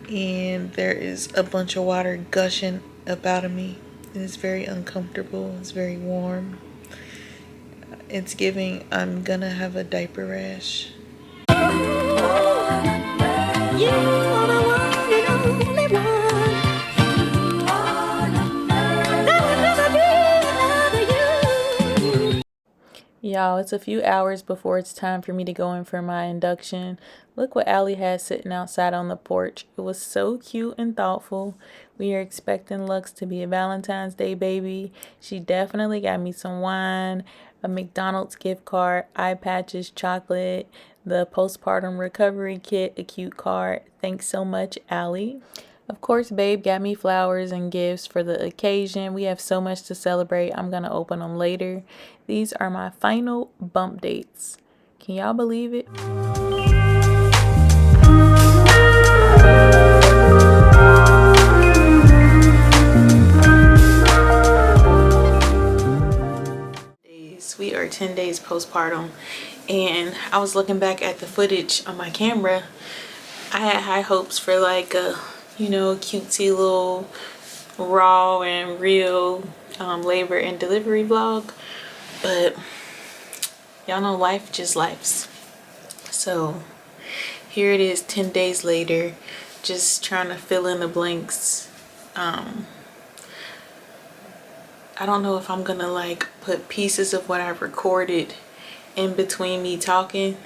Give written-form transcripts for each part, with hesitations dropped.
and there is a bunch of water gushing up out of me. It is very uncomfortable. It's very warm. It's giving I'm gonna have a diaper rash. Y'all, it's a few hours before it's time for me to go in for my induction. Look what Allie has sitting outside on the porch. It was so cute and thoughtful. We are expecting Lux to be a Valentine's Day baby. She definitely got me some wine, a McDonald's gift card, eye patches, chocolate, the postpartum recovery kit, a cute card. Thanks so much, Allie. Of course, babe got me flowers and gifts for the occasion. We have so much to celebrate. I'm going to open them later. These are my final bump dates. Can y'all believe it? We are 10 days postpartum, and I was looking back at the footage on my camera. I had high hopes for like a, you know, cutesy little raw and real labor and delivery vlog, but y'all know life just lifes. So here it is, 10 days later, just trying to fill in the blanks. I don't know if I'm gonna like put pieces of what I recorded in between me talking.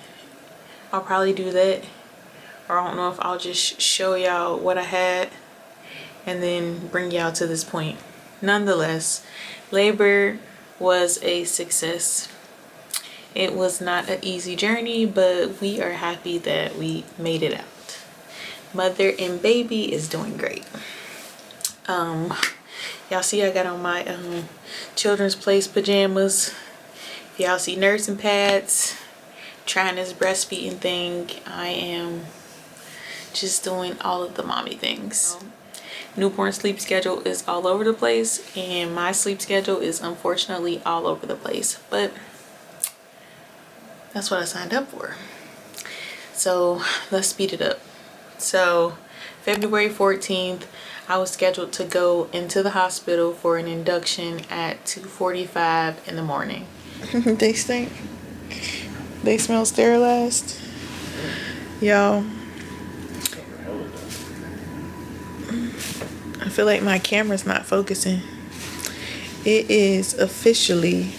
I'll probably do that, or I don't know if I'll just show y'all what I had and then bring y'all to this point. Nonetheless, labor was a success. It was not an easy journey, but we are happy that we made it out. Mother and baby is doing great. Y'all see I got on my Children's Place pajamas. Y'all see nursing pads. Trying this breastfeeding thing. I am just doing all of the mommy things. Newborn sleep schedule is all over the place, and my sleep schedule is unfortunately all over the place, but that's what I signed up for. So let's speed it up. So February 14th, I was scheduled to go into the hospital for an induction at 2:45 in the morning. They stink. They smell sterilized. Y'all, I feel like my camera's not focusing. It is officially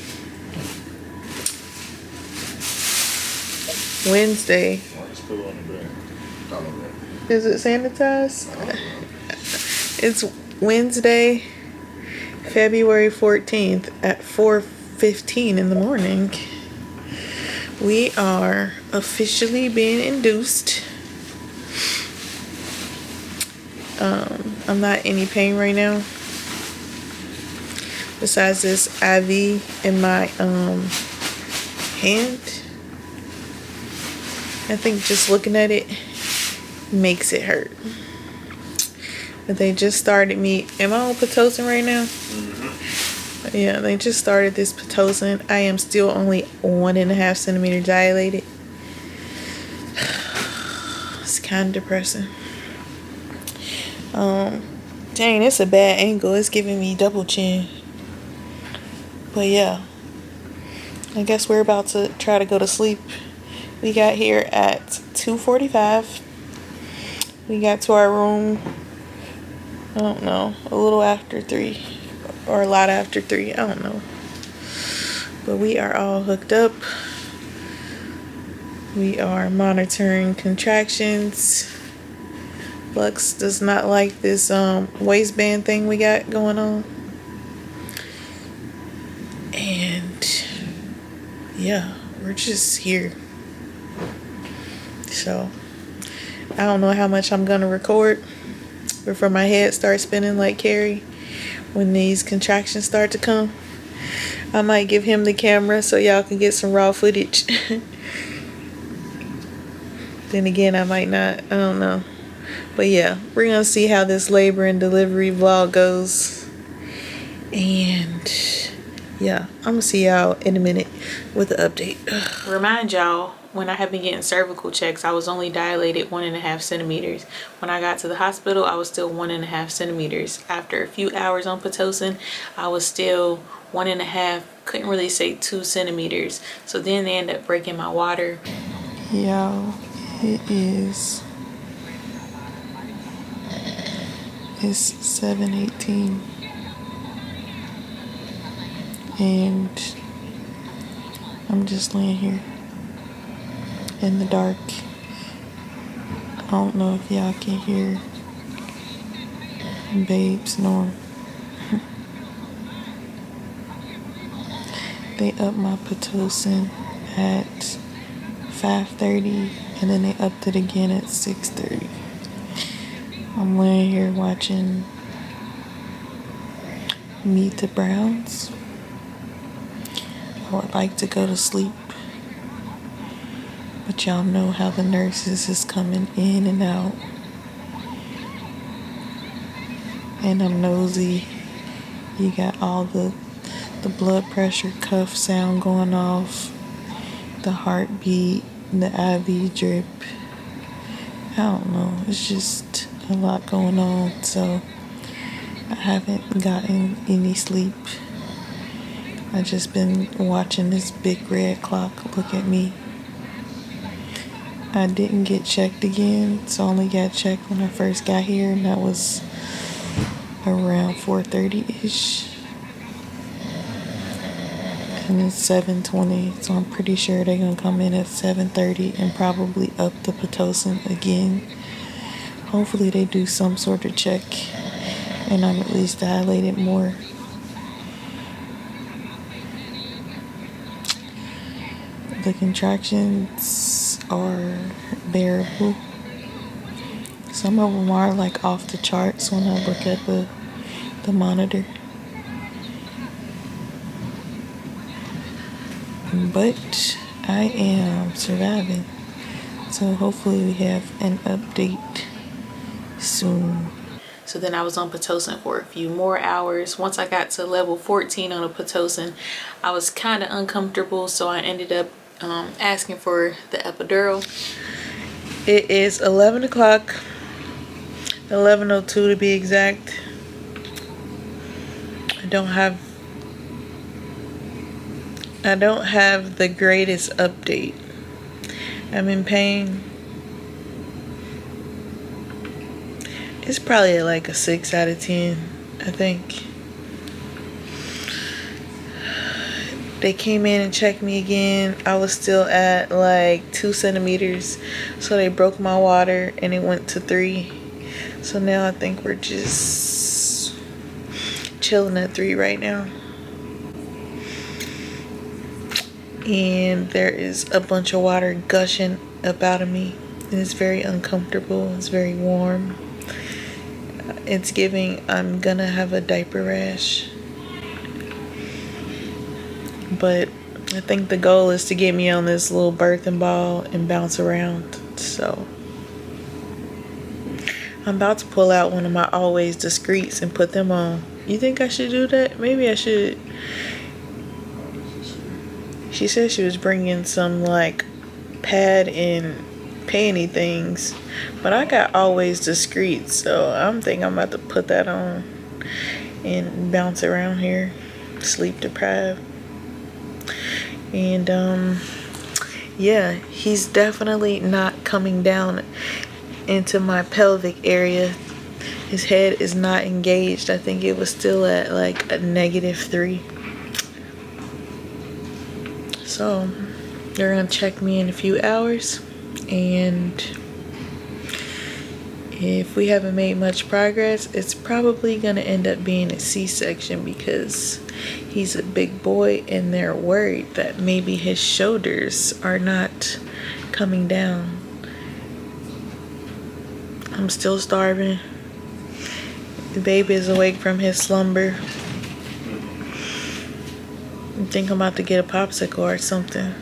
Wednesday. Is it sanitized? It's Wednesday, February 14th at 4:15 in the morning. We are officially being induced. I'm not in any pain right now, besides this IV in my hand. I think just looking at it makes it hurt. But they just started me. Am I on Pitocin right now? Mm-hmm. Yeah, they just started this Pitocin. I am still only 1.5 centimeters dilated. It's kind of depressing. Dang, it's a bad angle. It's giving me double chin. But yeah, I guess we're about to try to go to sleep. We got here at 2:45. We got to our room, I don't know, a little after 3 or a lot after 3. I don't know. But we are all hooked up. We are monitoring contractions. Lux does not like this waistband thing we got going on. And yeah, we're just here. So I don't know how much I'm gonna record before my head starts spinning like Carrie when these contractions start to come. I might give him the camera so y'all can get some raw footage. Then again, I might not. I don't know. But yeah, we're gonna see how this labor and delivery vlog goes. And yeah, I'm gonna see y'all in a minute with the update. Remind y'all, when I have been getting cervical checks, I was only dilated 1.5 centimeters. When I got to the hospital, I was still 1.5 centimeters. After a few hours on Pitocin, I was still 1.5, couldn't really say 2 centimeters. So then they ended up breaking my water. Y'all, it's 7:18 and I'm just laying here in the dark. I don't know if y'all can hear babe snoring. They upped my Pitocin at 5:30 and then they upped it again at 6:30. I'm laying here watching Meet the Browns. I would like to go to sleep, but y'all know how the nurses is coming in and out, and I'm nosy. You got all the blood pressure cuff sound going off, the heartbeat, the IV drip. I don't know, it's just a lot going on, so I haven't gotten any sleep. I just been watching this big red clock look at me. I didn't get checked again, so I only got checked when I first got here, and that was around 4:30-ish. And it's 7:20, so I'm pretty sure they're gonna come in at 7:30 and probably up the Pitocin again. Hopefully they do some sort of check and I'm at least dilated more. The contractions are bearable. Some of them are like off the charts when I look at the monitor. But I am surviving. So hopefully we have an update soon. So then I was on Pitocin for a few more hours. Once I got to level 14 on a Pitocin, I was kind of uncomfortable, so I ended up asking for the epidural. It is 11 o'clock, 11:02 to be exact. I don't have the greatest update. I'm in pain. It's probably like a 6 out of 10, I think. They came in and checked me again. I was still at like 2 centimeters. So they broke my water and it went to 3. So now I think we're just chilling at 3 right now. And there is a bunch of water gushing up out of me. And it's very uncomfortable. It's very warm. It's giving I'm gonna have a diaper rash. But I think the goal is to get me on this little birthing ball and bounce around. So I'm about to pull out one of my Always Discreets and put them on. You think I should do that? Maybe I should. She said she was bringing some like pad and panty things, but I got Always Discreet, so I'm thinking I'm about to put that on and bounce around here, sleep deprived. And yeah, he's definitely not coming down into my pelvic area. His head is not engaged. I think it was still at like a -3. So they're gonna check me in a few hours, and if we haven't made much progress, it's probably gonna end up being a C-section because he's a big boy and they're worried that maybe his shoulders are not coming down. I'm still starving. The baby is awake from his slumber. I think I'm about to get a popsicle or something.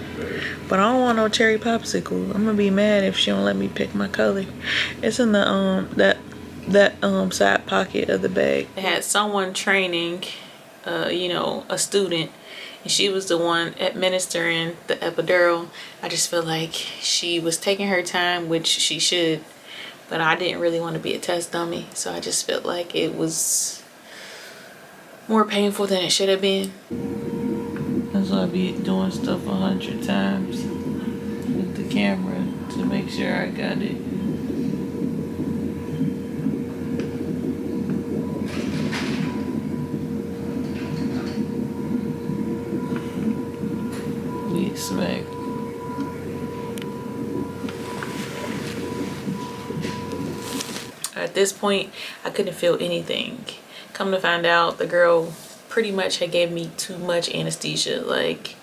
But I don't want no cherry popsicle. I'm gonna be mad if she don't let me pick my color. It's in the that side pocket of the bag. They had someone training, you know, a student, and she was the one administering the epidural. I just feel like she was taking her time, which she should, but I didn't really want to be a test dummy, so I just felt like it was more painful than it should have been. That's why I be doing stuff 100 times with the camera to make sure I got it. We smack. At this point, I couldn't feel anything. Come to find out, the girl pretty much had gave me too much anesthesia, like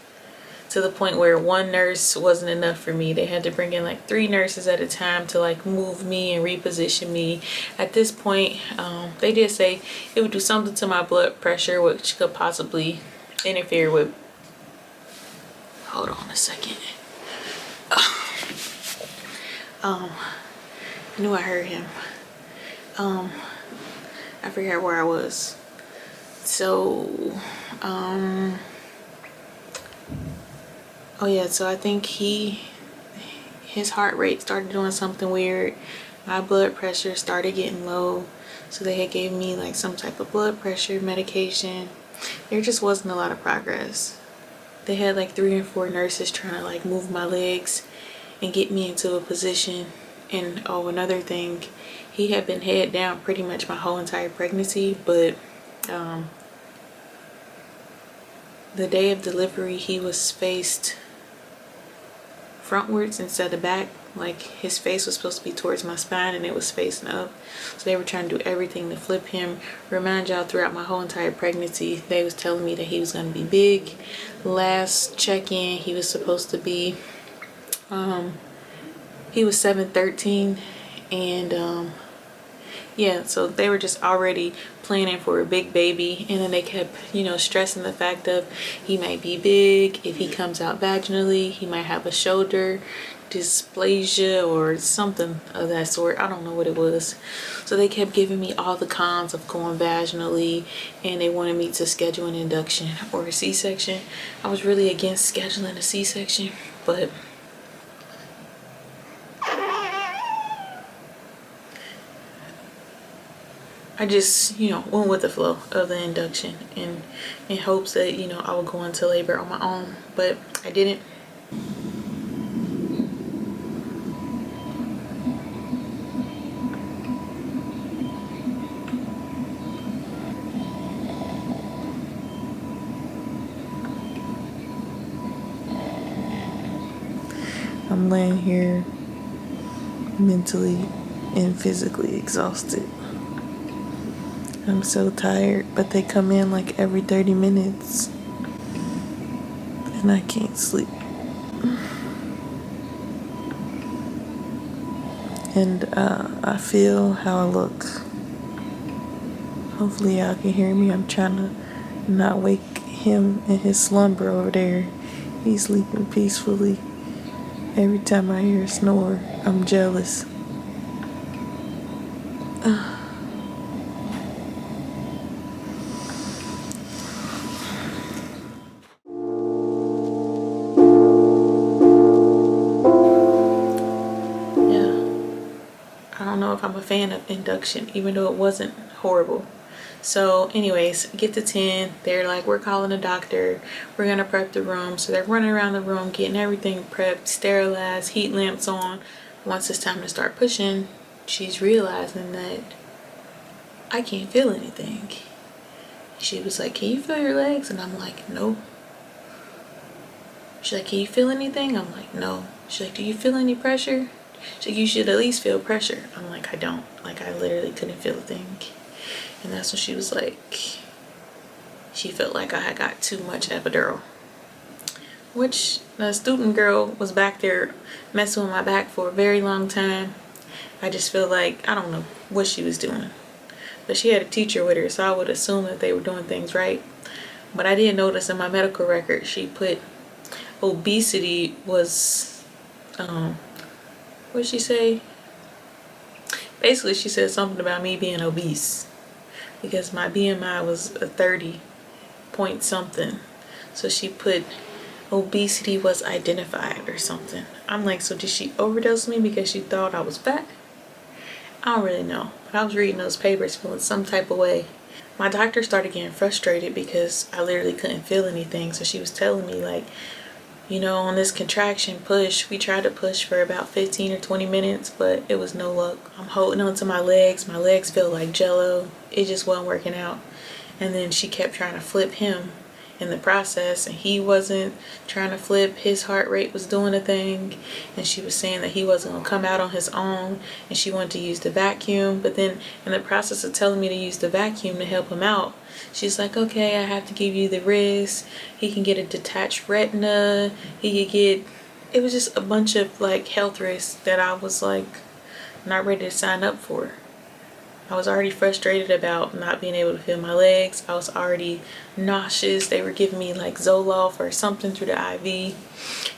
to the point where one nurse wasn't enough for me. They had to bring in like 3 nurses at a time to like move me and reposition me. At this point, they did say it would do something to my blood pressure, which could possibly interfere with. Hold on a second. I knew I heard him. I forgot where I was. So, oh yeah, so I think his heart rate started doing something weird. My blood pressure started getting low. So they had gave me like some type of blood pressure medication. There just wasn't a lot of progress. They had like 3 or 4 nurses trying to like move my legs and get me into a position. And oh, another thing, he had been head down pretty much my whole entire pregnancy, but the day of delivery he was faced frontwards instead of back. Like his face was supposed to be towards my spine and it was facing up. So they were trying to do everything to flip him. Remind y'all, throughout my whole entire pregnancy, they was telling me that he was going to be big. Last check-in, he was supposed to be, he was 7'13", and yeah, so they were just already planning for a big baby, and then they kept, you know, stressing the fact of he might be big. If he comes out vaginally, he might have a shoulder dysplasia or something of that sort. I don't know what it was. So they kept giving me all the cons of going vaginally, and they wanted me to schedule an induction or a C-section. I was really against scheduling a C-section, but I just, you know, went with the flow of the induction and in hopes that, you know, I would go into labor on my own, but I didn't. I'm laying here mentally and physically exhausted. I'm so tired, but they come in like every 30 minutes and I can't sleep. And I feel how I look. Hopefully y'all can hear me. I'm trying to not wake him in his slumber over there. He's sleeping peacefully. Every time I hear a snore, I'm jealous. I don't know if I'm a fan of induction, even though it wasn't horrible. So anyways, get to 10, they're like, we're calling a doctor, we're gonna prep the room. So they're running around the room getting everything prepped, sterilized, heat lamps on. Once it's time to start pushing, she's realizing that I can't feel anything. She was like, can you feel your legs? And I'm like, no. She's like, can you feel anything? I'm like, no. She's like, do you feel any pressure? She's like, you should at least feel pressure. I'm like, I don't. Like, I literally couldn't feel a thing. And that's when she was like, she felt like I had got too much epidural. Which the student girl was back there messing with my back for a very long time. I just feel like, I don't know what she was doing. But she had a teacher with her, so I would assume that they were doing things right. But I did notice in my medical record, she put obesity was, what did she say? Basically, she said something about me being obese because my BMI was a 30 point something. So she put obesity was identified or something. I'm like, so did she overdose me because she thought I was fat? I don't really know, but I was reading those papers feeling some type of way. My doctor started getting frustrated because I literally couldn't feel anything. So she was telling me like, you know, on this contraction push, we tried to push for about 15 or 20 minutes, but it was no luck. I'm holding on to my legs. My legs feel like jello. It just wasn't working out. And then she kept trying to flip him in the process, and he wasn't trying to flip. His heart rate was doing a thing, and she was saying that he wasn't gonna come out on his own, and she wanted to use the vacuum. But then in the process of telling me to use the vacuum to help him out, she's like, okay, I have to give you the wrist. He can get a detached retina. He could get, it was just a bunch of like health risks that I was like not ready to sign up for. I was already frustrated about not being able to feel my legs. I was already nauseous. They were giving me like Zoloft or something through the IV.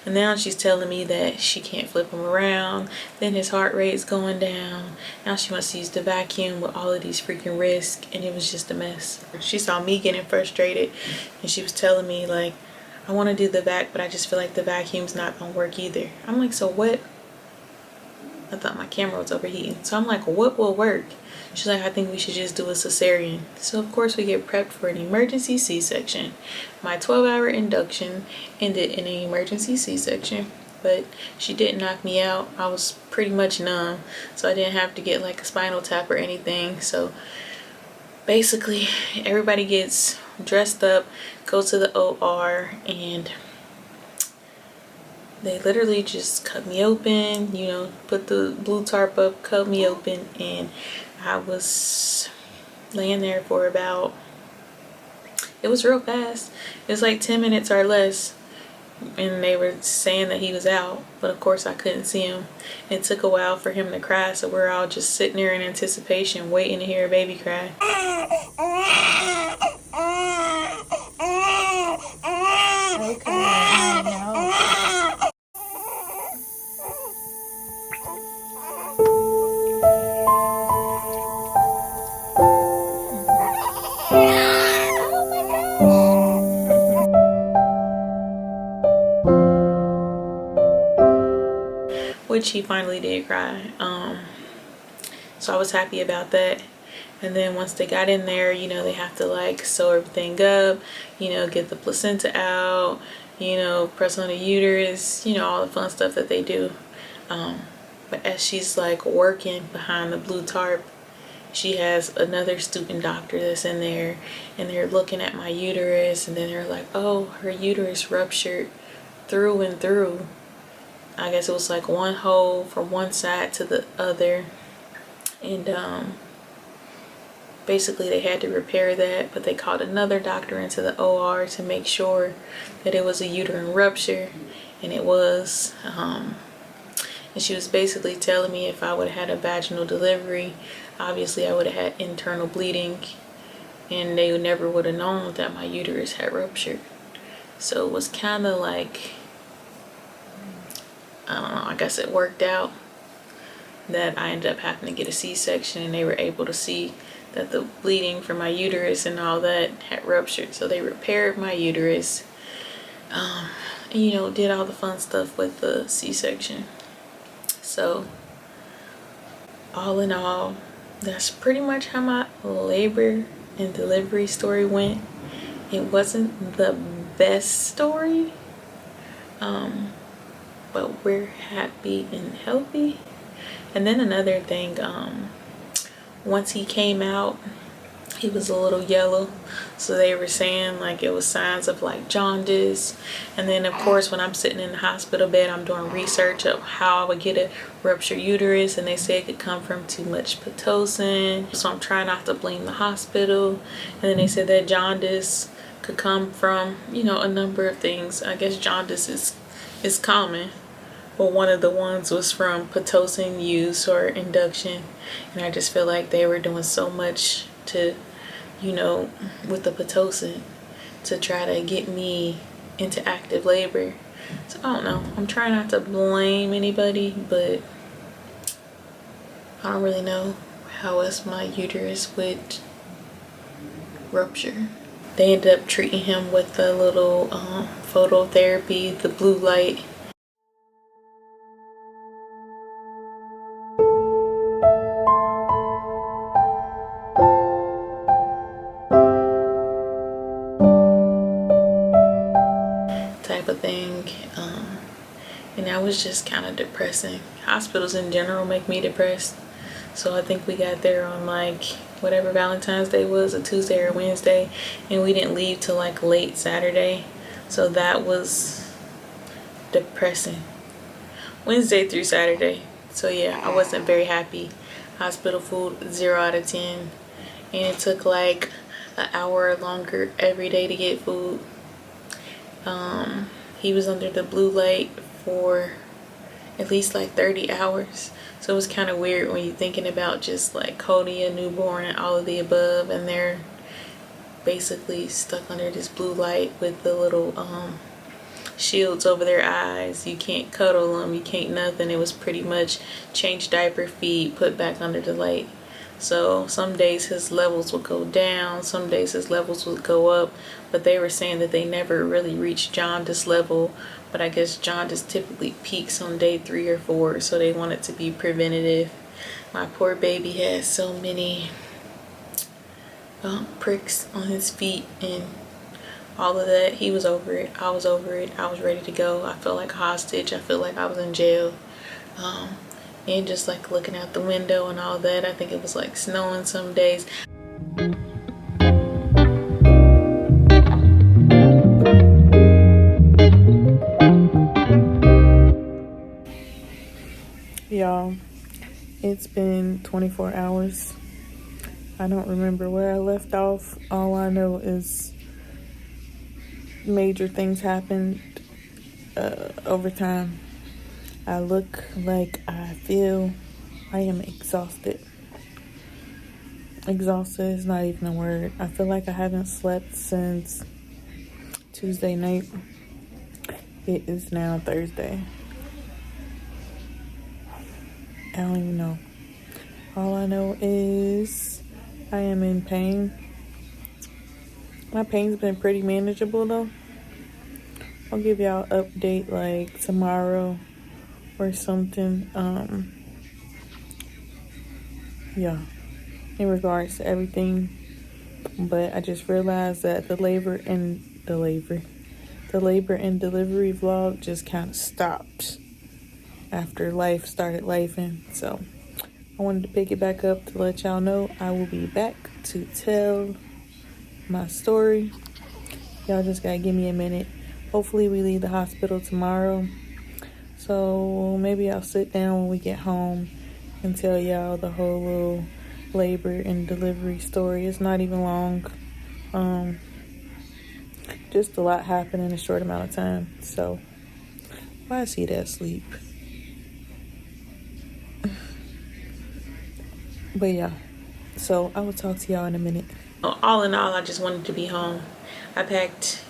And now she's telling me that she can't flip him around. Then his heart rate's going down. Now she wants to use the vacuum with all of these freaking risks. And it was just a mess. She saw me getting frustrated, and she was telling me like, I want to do the vac, but I just feel like the vacuum's not going to work either. I'm like, so what? I thought my camera was overheating. So I'm like, what will work? She's like, I think we should just do a cesarean. So of course we get prepped for an emergency C-section. My 12-hour induction ended in an emergency C-section, but she didn't knock me out. I was pretty much numb, so I didn't have to get like a spinal tap or anything. So basically everybody gets dressed up, go to the OR, and they literally just cut me open, you know, put the blue tarp up, cut me open, and I was laying there for about, it was real fast. It was like 10 minutes or less, and they were saying that he was out, but of course I couldn't see him. It took a while for him to cry, so we're all just sitting there in anticipation, waiting to hear a baby cry. Okay, I know. Which he finally did cry. So I was happy about that. And then once they got in there, you know, they have to like sew everything up, you know, get the placenta out, you know, press on the uterus, you know, all the fun stuff that they do. But as she's like working behind the blue tarp, she has another student doctor that's in there, and they're looking at my uterus, and then they're like, oh, her uterus ruptured through and through. I guess it was like one hole from one side to the other, and basically they had to repair that, but they called another doctor into the OR to make sure that it was a uterine rupture, and it was. And she was basically telling me if I would have had a vaginal delivery, obviously I would have had internal bleeding, and they never would have known that my uterus had ruptured. So it was kind of like, I don't know, I guess it worked out that I ended up having to get a C-section, and they were able to see that the bleeding from my uterus and all that had ruptured. So they repaired my uterus, and, you know, did all the fun stuff with the C-section. So all in all, that's pretty much how my labor and delivery story went. It wasn't the best story, but we're happy and healthy. And then another thing, once he came out, he was a little yellow, so they were saying like it was signs of like jaundice. And then of course when I'm sitting in the hospital bed, I'm doing research of how I would get a ruptured uterus, and they say it could come from too much Pitocin, so I'm trying not to blame the hospital. And then they said that jaundice could come from, you know, a number of things. I guess jaundice is common, but one of the ones was from Pitocin use or induction. And I just feel like they were doing so much to, you know, with the Pitocin to try to get me into active labor. So I don't know, I'm trying not to blame anybody, but I don't really know how else my uterus would rupture. They ended up treating him with the little phototherapy, the blue light. Type of thing. And that was just kind of depressing. Hospitals in general make me depressed. So I think we got there on like whatever Valentine's Day was, a Tuesday or Wednesday, and we didn't leave till like late Saturday. So that was depressing. Wednesday through Saturday. So yeah, I wasn't very happy. Hospital food, 0 out of 10. And it took like an hour or longer every day to get food. He was under the blue light for at least like 30 hours. So it was kind of weird when you're thinking about just like holding a newborn and all of the above, and they're basically stuck under this blue light with the little shields over their eyes. You can't cuddle them, you can't nothing. It was pretty much change diaper, feed, put back under the light. So some days his levels would go down, some days his levels would go up, but they were saying that they never really reached jaundice level. But I guess jaundice typically peaks on day 3 or 4, so they want it to be preventative. My poor baby had so many pricks on his feet and all of that. He was over it. I was over it. I was ready to go. I felt like a hostage. I felt like I was in jail. And just like looking out the window and all that. I think it was like snowing some days. Y'all, it's been 24 hours. I don't remember where I left off. All I know is major things happened over time. I look like I feel. I am exhausted. Exhausted is not even a word. I feel like I haven't slept since Tuesday night. It is now Thursday. I don't even know. All I know is I am in pain. My pain's been pretty manageable though. I'll give y'all an update like tomorrow or something. Yeah, in regards to everything. But I just realized that the labor and delivery vlog just kind of stopped after life started lifing. So I wanted to pick it back up to let y'all know I will be back to tell my story. Y'all just gotta give me a minute. Hopefully we leave the hospital tomorrow, so maybe I'll sit down when we get home and tell y'all the whole little labor and delivery story. It's not even long. Just a lot happened in a short amount of time. So why is he that asleep? But yeah, so I will talk to y'all in a minute. All in all, I just wanted to be home. I packed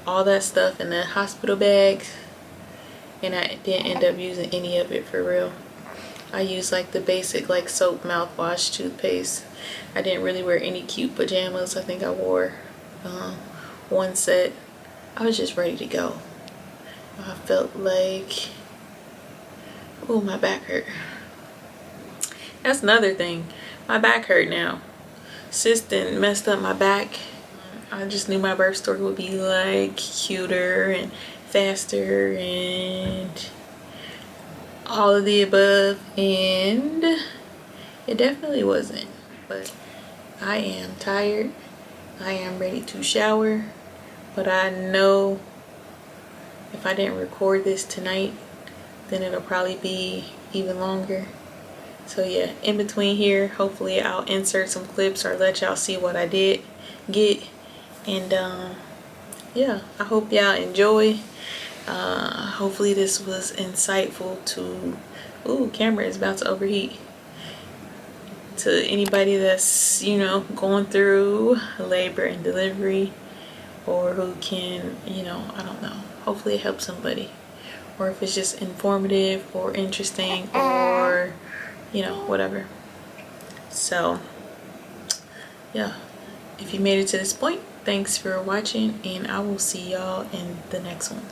all that stuff in the hospital bags, and I didn't end up using any of it for real. I used like the basic like soap, mouthwash, toothpaste. I didn't really wear any cute pajamas. I think I wore one set. I was just ready to go. I felt like, oh, my back hurt. That's another thing. My back hurt now. Sis done messed up my back. I just knew my birth story would be like cuter and faster and all of the above, and it definitely wasn't. But I am tired. I am ready to shower, but I know if I didn't record this tonight, then it'll probably be even longer. So yeah, in between here, hopefully I'll insert some clips or let y'all see what I did get. And yeah, I hope y'all enjoy. Hopefully this was insightful to, ooh, camera is about to overheat, to anybody that's, you know, going through labor and delivery, or who can, you know, I don't know, hopefully it helps somebody, or if it's just informative or interesting, or, you know, whatever. So yeah, if you made it to this point, Thanks for watching, and I will see y'all in the next one.